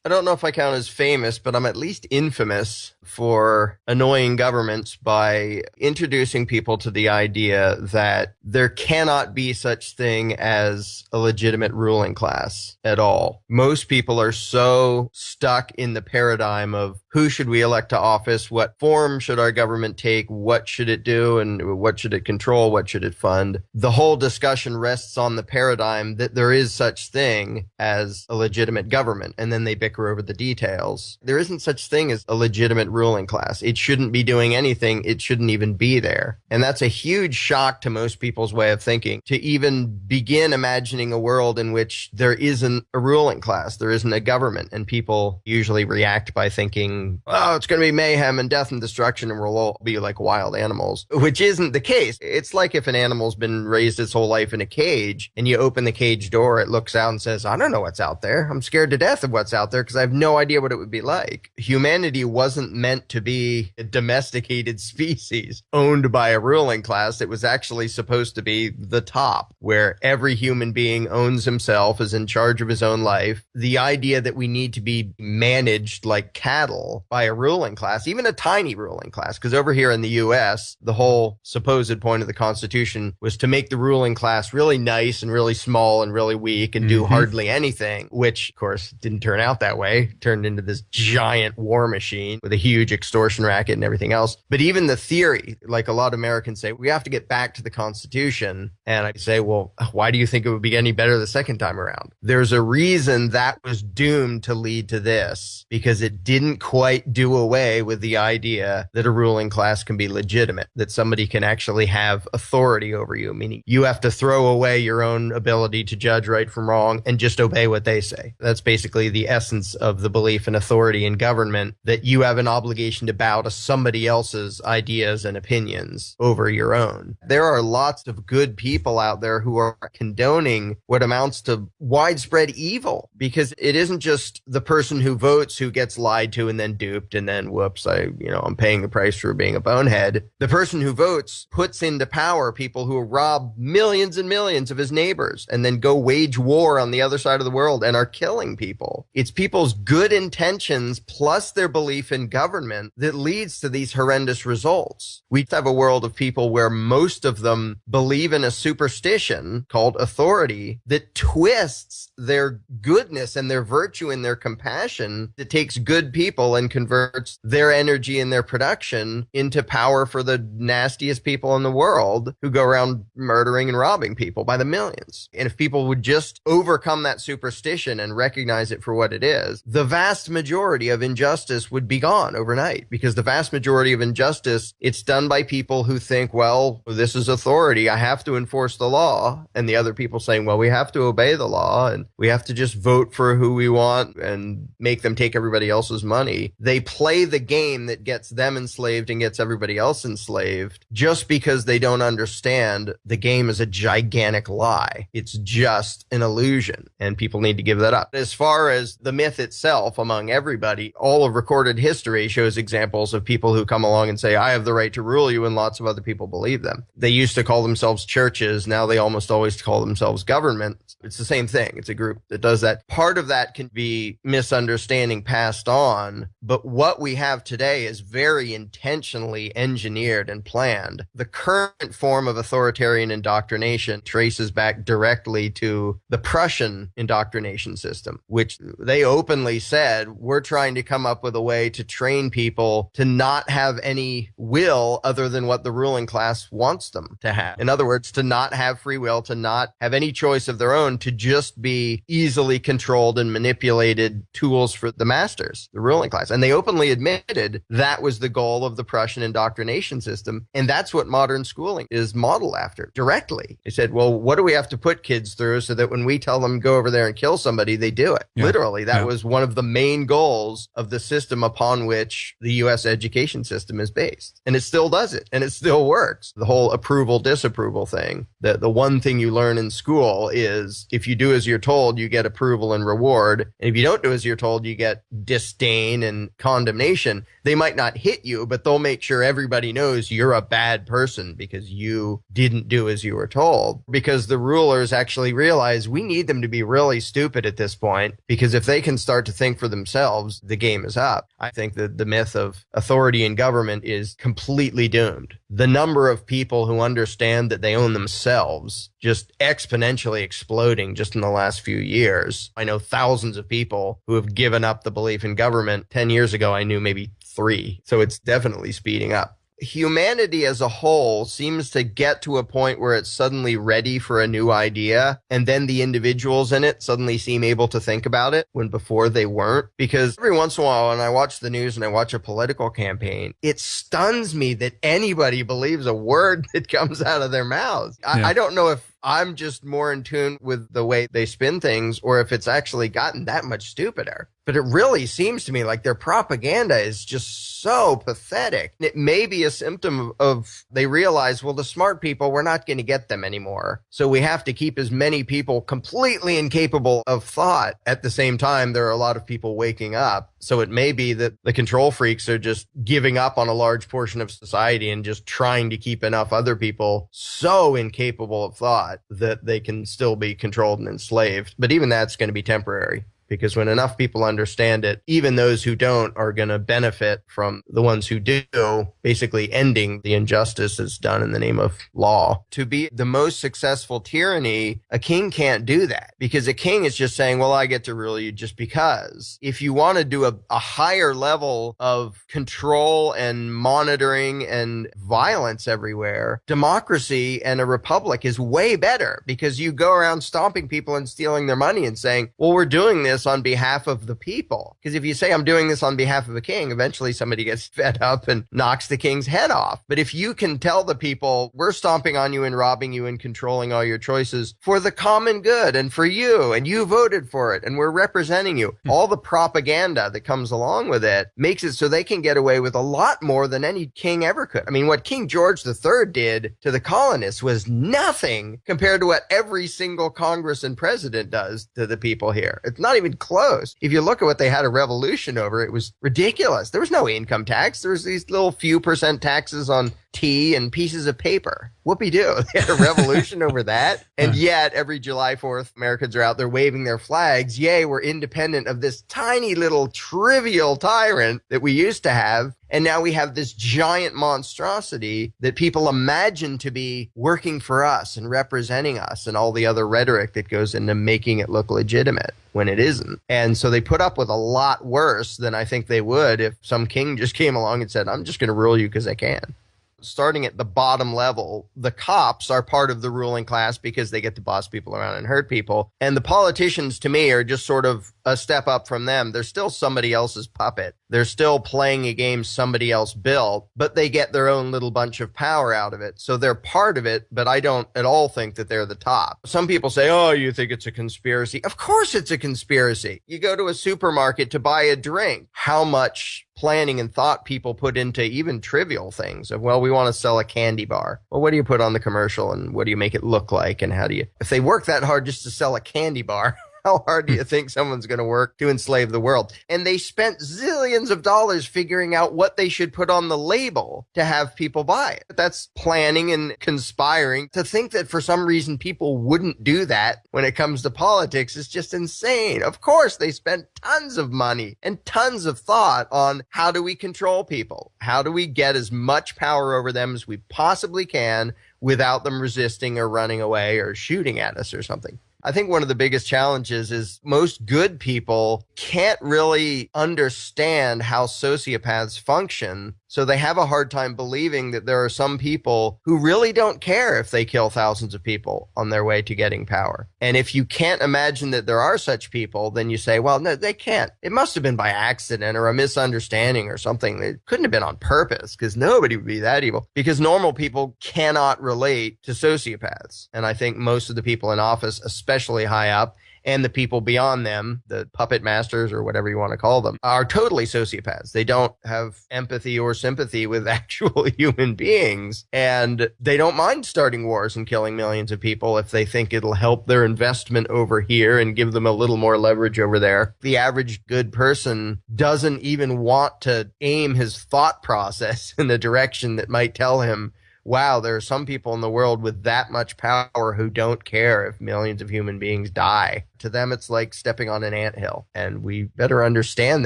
I don't know if I count as famous, but I'm at least infamous for annoying governments by introducing people to the idea that there cannot be such thing as a legitimate ruling class at all. Most people are so stuck in the paradigm of who should we elect to office, what form should our government take, what should it do, and what should it control, what should it fund. The whole discussion rests on the paradigm that there is such thing as a legitimate government, and then they bicker over the details. There isn't such thing as a legitimate ruling class. It shouldn't be doing anything. It shouldn't even be there. And that's a huge shock to most people's way of thinking, to even begin imagining a world in which there isn't a ruling class, there isn't a government, and people usually react by thinking, oh, it's going to be mayhem and death and destruction and we'll all be like wild animals, which isn't the case. It's like if an animal's been raised its whole life in a cage and you open the cage door, it looks out and says, I don't know what's out there. I'm scared to death of what's out there because I have no idea what it would be like. Humanity wasn't meant to be a domesticated species owned by a ruling class. It was actually supposed to be the top, where every human being owns himself, is in charge of his own life. The idea that we need to be managed like cattle by a ruling class, even a tiny ruling class, because over here in the US, the whole supposed point of the Constitution was to make the ruling class really nice and really small and really weak and do hardly anything, which of course didn't turn out that way. It turned into this giant war machine with a huge extortion racket and everything else. But even the theory, like a lot of Americans say, we have to get back to the Constitution. And I say, well, why do you think it would be any better the second time around? There's a reason that was doomed to lead to this, because it didn't quite do away with the idea that a ruling class can be legitimate, that somebody can actually have authority over you, meaning you have to throw away your own ability to judge right from wrong and just obey what they say. That's basically the essence of the belief in authority in government, that you have an obligation to bow to somebody else's ideas and opinions over your own. There are lots of good people out there who are condoning what amounts to widespread evil, because it isn't just the person who votes who gets lied to and then duped and then whoops, I'm paying the price for being a bonehead. The person who votes puts into power people who rob millions and millions of his neighbors and then go wage war on the other side of the world and are killing people. It's people's good intentions plus their belief in government that leads to these horrendous results. We have a world of people where most of them believe in a superstition called authority that twists their goodness and their virtue and their compassion, that takes good people and converts their energy and their production into power for the nastiest people in the world who go around murdering and robbing people by the millions. And if people would just overcome that superstition and recognize it for what it is, the vast majority of injustice would be gone overnight, because the vast majority of injustice, it's done by people who think, well, this is authority, I have to enforce the law. And the other people saying, well, we have to obey the law and we have to just vote for who we want and make them take everybody else's money. They play the game that gets them enslaved and gets everybody else enslaved just because they don't understand the game is a gigantic lie. It's just an illusion, and people need to give that up. As far as the myth itself among everybody, all of recorded history shows examples of people who come along and say, I have the right to rule you, and lots of other people believe them. They used to call themselves churches. Now they almost always call themselves government. It's the same thing. It's a group that does that. Part of that can be misunderstanding passed on, but what we have today is very intentionally engineered and planned. The current form of authoritarian indoctrination traces back directly to the Prussian indoctrination system, which they openly said, we're trying to come up with a way to train people to not have any will other than what the ruling class wants them to have. In other words, to not have free will, to not have any choice of their own, to just be easily controlled and manipulated tools for the masters, the ruling class. And they openly admitted that was the goal of the Prussian indoctrination system. And that's what modern schooling is modeled after directly. They said, well, what do we have to put kids through so that when we tell them go over there and kill somebody, they do it? Yeah. Literally, that was one of the main goals of the system upon which the U.S. education system is based. And it still does it. And it still works. The whole approval, disapproval thing. The one thing you learn in school is if you do as you're told, you get approval and reward. And if you don't do as you're told, you get disdain and condemnation. They might not hit you, but they'll make sure everybody knows you're a bad person because you didn't do as you were told. Because the rulers actually realize we need them to be really stupid at this point, because if they can start to think for themselves, the game is up. I think that the myth of authority in government is completely doomed. The number of people who understand that they own themselves just exponentially exploding just in the last few years. I know thousands of people who have given up the belief in government. 10 years ago, I knew maybe 3. So it's definitely speeding up. Humanity as a whole seems to get to a point where it's suddenly ready for a new idea, and then the individuals in it suddenly seem able to think about it when before they weren't. Because every once in a while when I watch the news and I watch a political campaign, it stuns me that anybody believes a word that comes out of their mouths. I don't know if I'm just more in tune with the way they spin things or if it's actually gotten that much stupider. But it really seems to me like their propaganda is just so pathetic. It may be a symptom of they realize, well, the smart people, we're not going to get them anymore. So we have to keep as many people completely incapable of thought. At the same time, there are a lot of people waking up. So it may be that the control freaks are just giving up on a large portion of society and just trying to keep enough other people so incapable of thought that they can still be controlled and enslaved. But even that's going to be temporary. Because when enough people understand it, even those who don't are going to benefit from the ones who do, basically ending the injustices done in the name of law. To be the most successful tyranny, a king can't do that because a king is just saying, well, I get to rule you just because. If you want to do a higher level of control and monitoring and violence everywhere, democracy and a republic is way better because you go around stomping people and stealing their money and saying, well, we're doing this on behalf of the people. Because if you say I'm doing this on behalf of a king, eventually somebody gets fed up and knocks the king's head off. But if you can tell the people, we're stomping on you and robbing you and controlling all your choices for the common good and for you, and you voted for it, and we're representing you, all the propaganda that comes along with it makes it so they can get away with a lot more than any king ever could. I mean, what King George III did to the colonists was nothing compared to what every single Congress and president does to the people here. It's not even close. If you look at what they had a revolution over, it was ridiculous. There was no income tax. There was these little few percent taxes on tea and pieces of paper. Whoopee-doo. They had a revolution over that. And yet, every July 4th, Americans are out there waving their flags. Yay, we're independent of this tiny little trivial tyrant that we used to have. And now we have this giant monstrosity that people imagine to be working for us and representing us and all the other rhetoric that goes into making it look legitimate when it isn't. And so they put up with a lot worse than I think they would if some king just came along and said, I'm just going to rule you because I can. Starting at the bottom level, the cops are part of the ruling class because they get to boss people around and hurt people. And the politicians, to me, are just sort of a step up from them. They're still somebody else's puppet. They're still playing a game somebody else built, but they get their own little bunch of power out of it. So they're part of it, but I don't at all think that they're the top. Some people say, oh, you think it's a conspiracy? Of course it's a conspiracy. You go to a supermarket to buy a drink. How much planning and thought people put into even trivial things of, well, we want to sell a candy bar. Well, what do you put on the commercial and what do you make it look like? And how do you, if they work that hard just to sell a candy bar, how hard do you think someone's going to work to enslave the world? And they spent zillions of dollars figuring out what they should put on the label to have people buy it. That's planning and conspiring. To think that for some reason people wouldn't do that when it comes to politics is just insane. Of course, they spent tons of money and tons of thought on how do we control people? How do we get as much power over them as we possibly can without them resisting or running away or shooting at us or something? I think one of the biggest challenges is most good people can't really understand how sociopaths function. So they have a hard time believing that there are some people who really don't care if they kill thousands of people on their way to getting power. And if you can't imagine that there are such people, then you say, well, no, they can't. It must have been by accident or a misunderstanding or something. It couldn't have been on purpose because nobody would be that evil. Because normal people cannot relate to sociopaths. And I think most of the people in office, especially high up, and the people beyond them, the puppet masters or whatever you want to call them, are totally sociopaths. They don't have empathy or sympathy with actual human beings. And they don't mind starting wars and killing millions of people if they think it'll help their investment over here and give them a little more leverage over there. The average good person doesn't even want to aim his thought process in the direction that might tell him wow, there are some people in the world with that much power who don't care if millions of human beings die. To them, it's like stepping on an anthill. And we better understand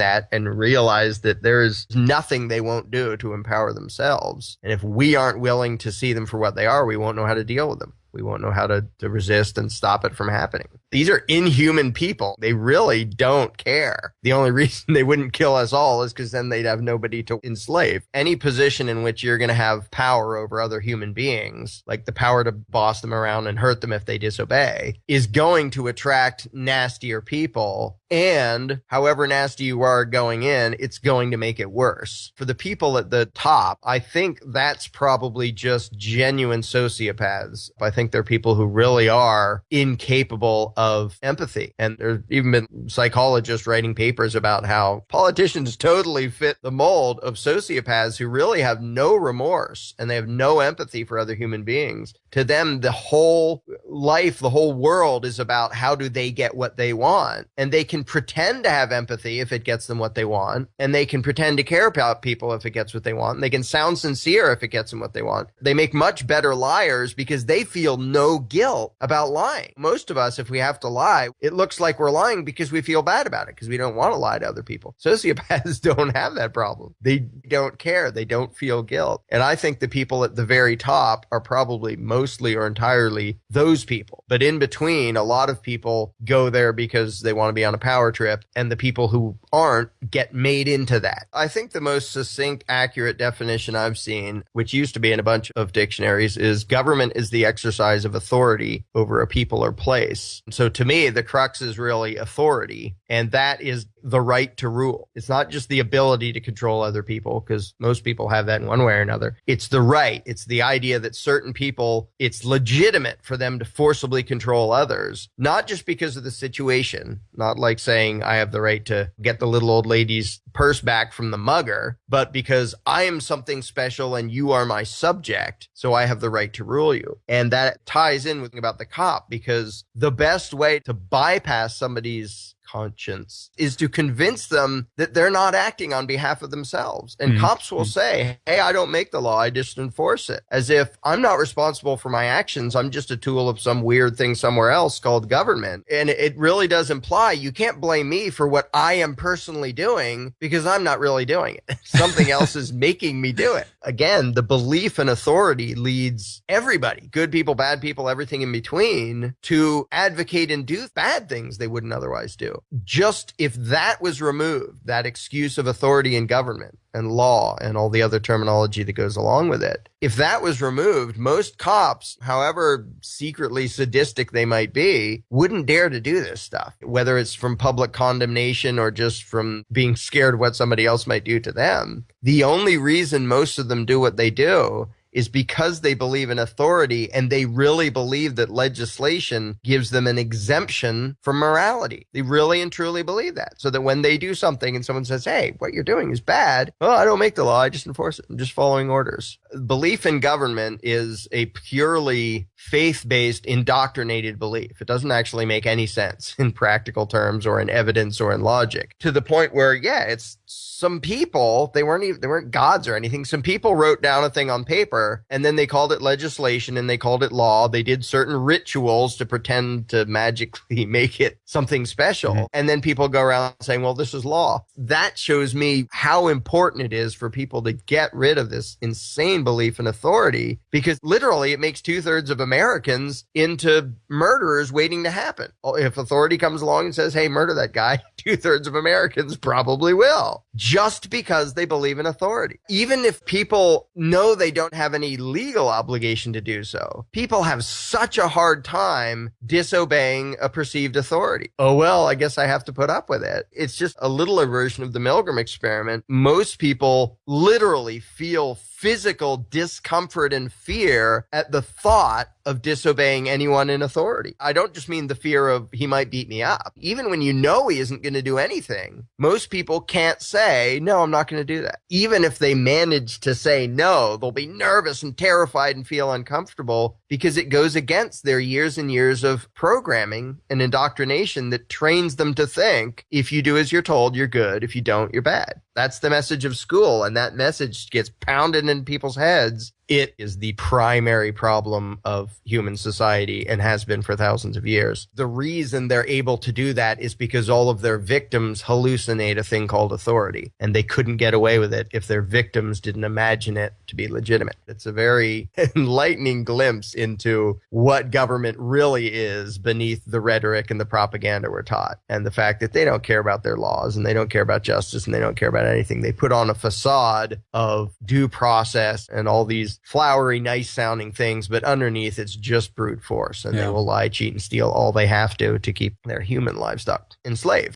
that and realize that there is nothing they won't do to empower themselves. And if we aren't willing to see them for what they are, we won't know how to deal with them. We won't know how to resist and stop it from happening. These are inhuman people. They really don't care. The only reason they wouldn't kill us all is because then they'd have nobody to enslave. Any position in which you're going to have power over other human beings, like the power to boss them around and hurt them if they disobey, is going to attract nastier people. And however nasty you are going in, it's going to make it worse. For the people at the top, I think that's probably just genuine sociopaths. I think they're people who really are incapable of empathy. And there's even been psychologists writing papers about how politicians totally fit the mold of sociopaths who really have no remorse and they have no empathy for other human beings. To them, the whole life, the whole world is about how do they get what they want. And they can pretend to have empathy if it gets them what they want. And they can pretend to care about people if it gets what they want. And they can sound sincere if it gets them what they want. They make much better liars because they feel no guilt about lying. Most of us, if we have to lie, it looks like we're lying because we feel bad about it, because we don't want to lie to other people. Sociopaths don't have that problem. They don't care. They don't feel guilt. And I think the people at the very top are probably mostly or entirely those people. But in between, a lot of people go there because they want to be on a power trip, and the people who aren't get made into that. I think the most succinct, accurate definition I've seen, which used to be in a bunch of dictionaries, is government is the exercise of authority over a people or place. So to me, the crux is really authority, and that is the right to rule. It's not just the ability to control other people, because most people have that in one way or another. It's the right. It's the idea that certain people, it's legitimate for them to forcibly control others, not just because of the situation, not like saying I have the right to get the little old lady's purse back from the mugger, but because I am something special and you are my subject, so I have the right to rule you. And that ties in with about the cop, because the best way to bypass somebody's conscience is to convince them that they're not acting on behalf of themselves. And cops will say, hey, I don't make the law, I just enforce it. As if I'm not responsible for my actions. I'm just a tool of some weird thing somewhere else called government. And it really does imply you can't blame me for what I am personally doing, because I'm not really doing it. Something else is making me do it. Again, the belief in authority leads everybody, good people, bad people, everything in between, to advocate and do bad things they wouldn't otherwise do. Just if that was removed, that excuse of authority in government and law and all the other terminology that goes along with it, if that was removed, most cops, however secretly sadistic they might be, wouldn't dare to do this stuff, whether it's from public condemnation or just from being scared of what somebody else might do to them. The only reason most of them do what they do is because they believe in authority, and they really believe that legislation gives them an exemption from morality. They really and truly believe that. So that when they do something and someone says, hey, what you're doing is bad, well, I don't make the law, I just enforce it. I'm just following orders. Belief in government is a purely faith-based, indoctrinated belief. It doesn't actually make any sense in practical terms or in evidence or in logic, to the point where, yeah, it's some people, they weren't gods or anything. Some people wrote down a thing on paper, and then they called it legislation and they called it law. They did certain rituals to pretend to magically make it something special. And then people go around saying, well, this is law. That shows me how important it is for people to get rid of this insane belief in authority, because literally it makes 2/3 of Americans into murderers waiting to happen. If authority comes along and says, hey, murder that guy, 2/3 of Americans probably will, just because they believe in authority. Even if people know they don't have any legal obligation to do so, people have such a hard time disobeying a perceived authority. Oh, well, I guess I have to put up with it. It's just a little version of the Milgram experiment. Most people literally feel physical discomfort and fear at the thought of disobeying anyone in authority. I don't just mean the fear of he might beat me up. Even when you know he isn't going to do anything, most people can't say, no, I'm not going to do that. Even if they manage to say no, they'll be nervous and terrified and feel uncomfortable because it goes against their years and years of programming and indoctrination that trains them to think if you do as you're told, you're good. If you don't, you're bad. That's the message of school, and that message gets pounded in people's heads. It is the primary problem of human society and has been for thousands of years. The reason they're able to do that is because all of their victims hallucinate a thing called authority, and they couldn't get away with it if their victims didn't imagine it to be legitimate. It's a very enlightening glimpse into what government really is beneath the rhetoric and the propaganda we're taught, and the fact that they don't care about their laws, and they don't care about justice, and they don't care about anything. They put on a facade of due process and all these flowery, nice sounding things, but underneath it's just brute force, and they will lie, cheat, and steal all they have to keep their human livestock enslaved.